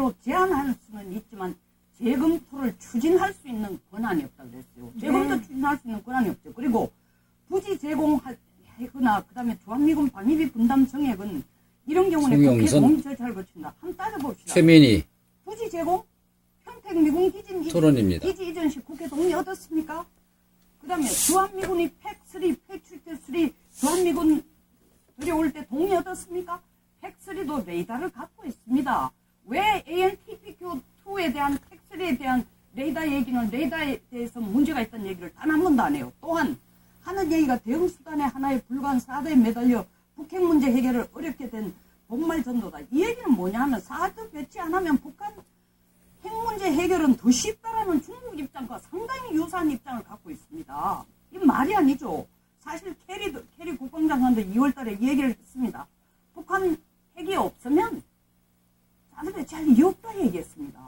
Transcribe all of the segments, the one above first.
뭐 제안할 수는 있지만 재검토를 추진할 수 있는 권한이 없다 그랬어요. 재검토 추진할 수 있는 권한이 없죠. 그리고 부지 제공하거나 그다음에 주한미군 방위비 분담 정액은 이런 경우는 국회 송영선. 동의 절차를 거친다. 한번 따져봅시다. 최민희 부지 제공, 평택미군 토론입니다. 기지 이전 시 국회 동의 얻었습니까? 그 다음에 주한미군이 팩3, 팩7대3 주한미군 들여올 때 동의 얻었습니까? 팩3도 레이더를 갖고 있습니다. 왜 ANTPQ2에 대한 팩3에 대한 레이더 얘기는 레이더에 대해서 문제가 있다는 얘기를 단 한 번도 안 해요. 또한 하는 얘기가 대응 수단의 하나에 불과한 사드에 매달려 북핵 문제 해결을 어렵게 된 본말 전도다. 이 얘기는 뭐냐 하면 사드 배치 안 하면 북한 핵 문제 해결은 더 쉽다라는 중국 입장과 상당히 유사한 입장을 갖고 있습니다. 이건 말이 아니죠. 사실 캐리 국방장관도 2월 달에 이 얘기를 했습니다. 북한 핵이 없으면 사드 배치할 이유 없다 얘기했습니다.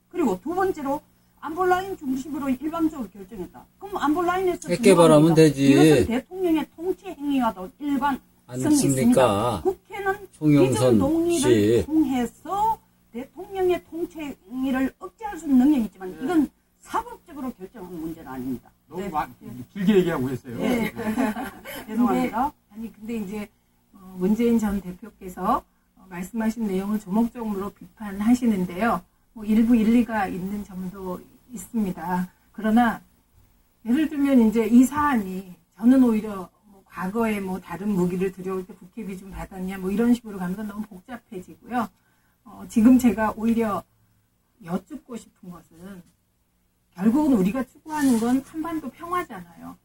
그리고 두 번째로 안보라인 중심으로 일방적으로 결정했다. 그럼 안보라인에서 핵 개발하면 되지. 이것은 대통령의 통치 행위와도 일관성이 있습니다. 국회는 송영선 기존 동의를 씨. 통해서 대통령의 통치 행위를 억제할 수 있는 능력이 있지만 이건 사법적으로 결정하는 문제는 아닙니다. 너무 길게 얘기하고 계세요. 네. 죄송합니다. 근데 이제 문재인 전 대표께서 말씀하신 내용을 조목조목으로 비판하시는데요. 뭐 일부 일리가 있는 점도 있습니다. 그러나 예를 들면 이제 이 사안이 저는 오히려 뭐 과거에 뭐 다른 무기를 들여올 때 국회비 좀 받았냐 뭐 이런 식으로 가면 너무 복잡해지고요. 지금 제가 오히려 여쭙고 싶은 것은 결국은 우리가 추구하는 건 한반도 평화잖아요.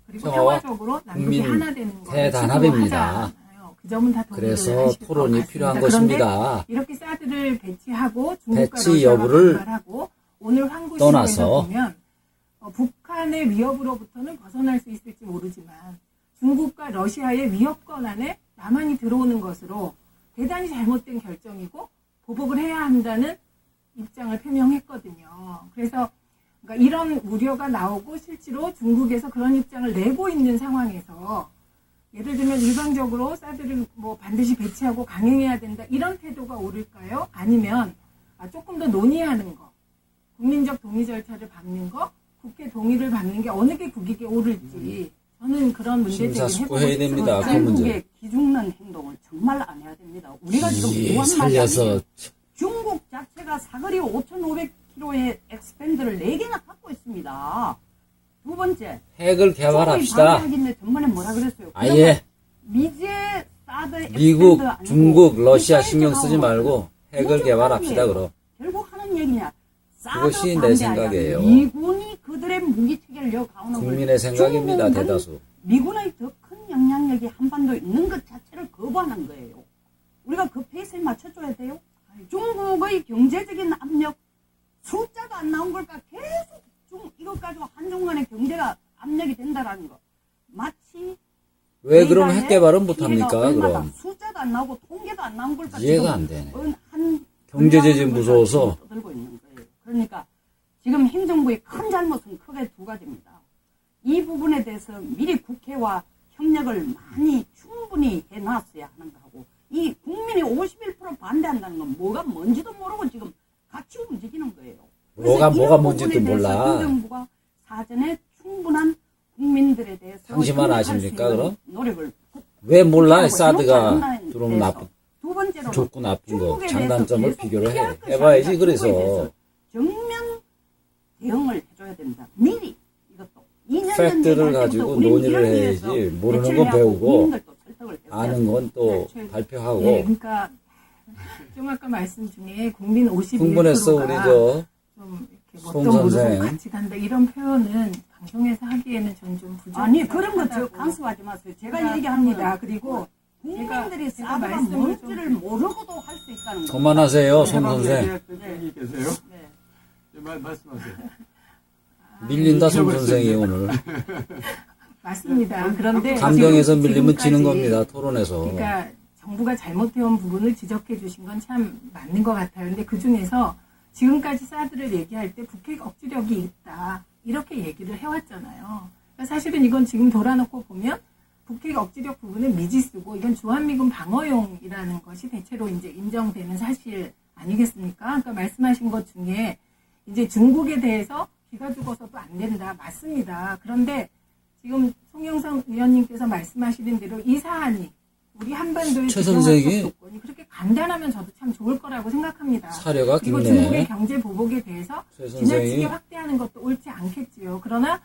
그리고 평화적으로 남북이 하나 되는 거 대단합입니다. 그 점은 다 동의를 그래서 하실 것 토론이 같습니다. 필요한 그런데 것입니다. 이렇게 사드를 배치하고 중국과 배치 러시아가 여부를 반발하고 오늘 한국 떠나서 시국에서 보면 북한의 위협으로부터는 벗어날 수 있을지 모르지만 중국과 러시아의 위협권 안에 남한이 들어오는 것으로 대단히 잘못된 결정이고 보복을 해야 한다는 입장을 표명했거든요. 그래서 그러니까 이런 우려가 나오고 실제로 중국에서 그런 입장을 내고 있는 상황에서 예를 들면 일방적으로 사드를 뭐 반드시 배치하고 강행해야 된다 이런 태도가 옳을까요? 아니면 조금 더 논의하는 거, 국민적 동의 절차를 밟는 거, 국회 동의를 밟는 게 어느 게 국익에 옳을지 저는 그런 문제 제기를 해보고 심사숙고해야 됩니다. 그 싶습니다. 문제. 중국의 기죽는 행동을 정말 안 해야 됩니다. 우리가 지금 무한 말이 살려서 아니에요. 중국 자체가 사거리 5,500km의 엑스팬드를 4개나 갖고 있습니다. 두 번째, 핵을 개발합시다. 방위하기인데 전번에 뭐라 그랬어요? 아예 미제 사드 미국, 엑스팬드 아니고 중국, 러시아 미사일 신경 쓰지 개발하고 말고 핵을 뭐좀 개발합시다. 하는 그럼 결국 하는 얘기냐? 사드 그것이 내 반대 생각이에요. 아니라 미군이 그들의 무기 체계를 이어가오는 걸 국민의 생각입니다. 중국은 대다수. 미군의 더 큰 영향력이 한반도에 있는 것 자체를 거부하는 거예요. 우리가 그 페이스에 맞춰줘야 돼요. 중국의 경제적인 압력, 숫자도 안 나온 걸까 계속 이것 가지고 한중 간의 경제가 압력이 된다라는 거. 마치 왜 그럼 핵 개발은 피해가 못합니까? 얼마다 그럼 숫자도 안 나오고 통계도 안 나온 걸까 이해가 안 되네. 한 경제 제재 무서워서 떠들고 있는 거예요. 그러니까 지금 행정부의 큰 잘못은 크게 두 가지입니다. 이 부분에 대해서 미리 국회와 협력을 많이 충분히 해놨어야 하는 거하고 이 국민이 51% 반대한다는 건 뭐가 뭔지도 모르고 지금 같이 움직이는 거예요. 뭐가 이런 뭔지도 부분에 대해서 몰라. 행정부가 사전에 충분한 국민들에 대해서 당신만 협력할 수 아십니까, 있는 그럼? 노력을 왜 몰라? 하고 사드가 해놓지 들어오면 않나에 나쁜 두 번째로 좋고 나쁜 거 중국에 대해서 장단점을 계속 비교를 피할 것이 해봐야지. 아니라 그래서 중국에 대해서 정면 대응을 해줘야 됩니다. 미리 이것도 2년 전 팩트를 얘기할 가지고 때부터 우리는 논의를 이런 해야지. 일에서 모르는 거 대처를 하고 배우고 국민들도 설득을 해줘야 아는 건 또 네, 발표하고 네, 그러니까 좀 아까 말씀 중에 국민 51%가 흥분했어 우리 저 좀 이렇게 송 어떤 무릎을 선생. 같이 간다 이런 표현은 방송에서 하기에는 전 좀 부족하다고 아니 그런 거 저 간섭하지 마세요. 제가 얘기합니다. 그리고 국민들이 제가 사드가 말씀을 뭔지를 모르고도 할 수 있다는 거. 그만하세요. 송 선생. 선생님 계세요? 네. 말씀하세요. 밀린다 송 선생이 오늘 맞습니다. 그런데 감정에서 밀리면 지는 지금까지 겁니다. 토론에서. 그러니까 정부가 잘못해온 부분을 지적해 주신 건 참 맞는 것 같아요. 근데 그 중에서 지금까지 사드를 얘기할 때 북핵 억지력이 있다. 이렇게 얘기를 해왔잖아요. 그러니까 사실은 이건 지금 돌아놓고 보면 북핵 억지력 부분은 미지수고 이건 주한미군 방어용이라는 것이 대체로 이제 인정되는 사실 아니겠습니까? 그러니까 말씀하신 것 중에 이제 중국에 대해서 기가 죽어서도 안 된다. 맞습니다. 그런데 지금 송영선 의원님께서 말씀하시는 대로 이 사안이 우리 한반도의 최 선생이 조건이 그렇게 간단하면 저도 참 좋을 거라고 생각합니다. 사려가 그리고 중국의 깊네. 경제 보복에 대해서 최 지나치게 선생이 확대하는 것도 옳지 않겠지요. 그러나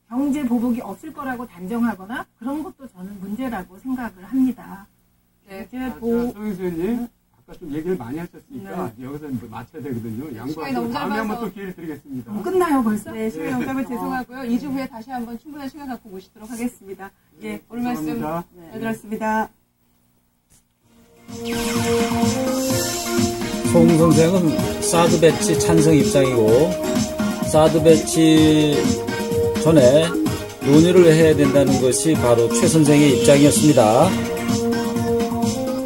경제 보복이 없을 거라고 단정하거나 그런 것도 저는 문제라고 생각을 합니다. 네, 송영수 의원님, 아까 좀 얘기를 많이 하셨으니까 여기서 뭐 맞춰야 되거든요. 시간이 양보하시고 너무 다음에 한번 짧아서. 또 기회를 드리겠습니다. 끝나요 벌써? 네, 시간이 너무 짧아 죄송하고요. 2주 후에 다시 한번 충분한 시간 갖고 모시도록 하겠습니다. 예, 오늘 말씀 감사합니다. 잘 들었습니다. 송 선생은 사드 배치 찬성 입장이고, 사드 배치 전에 논의를 해야 된다는 것이 바로 최 선생의 입장이었습니다.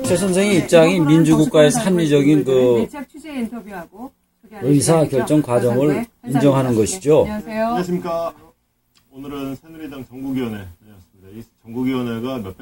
최 선생의 입장이 민주국가에서 합리적인 그 밀착 취재 인터뷰하고 의사 결정 과정을 인정하는 것이죠. 안녕하세요. 안녕하십니까. 오늘은 새누리당 전국위원회였습니다. 이 전국위원회가 몇백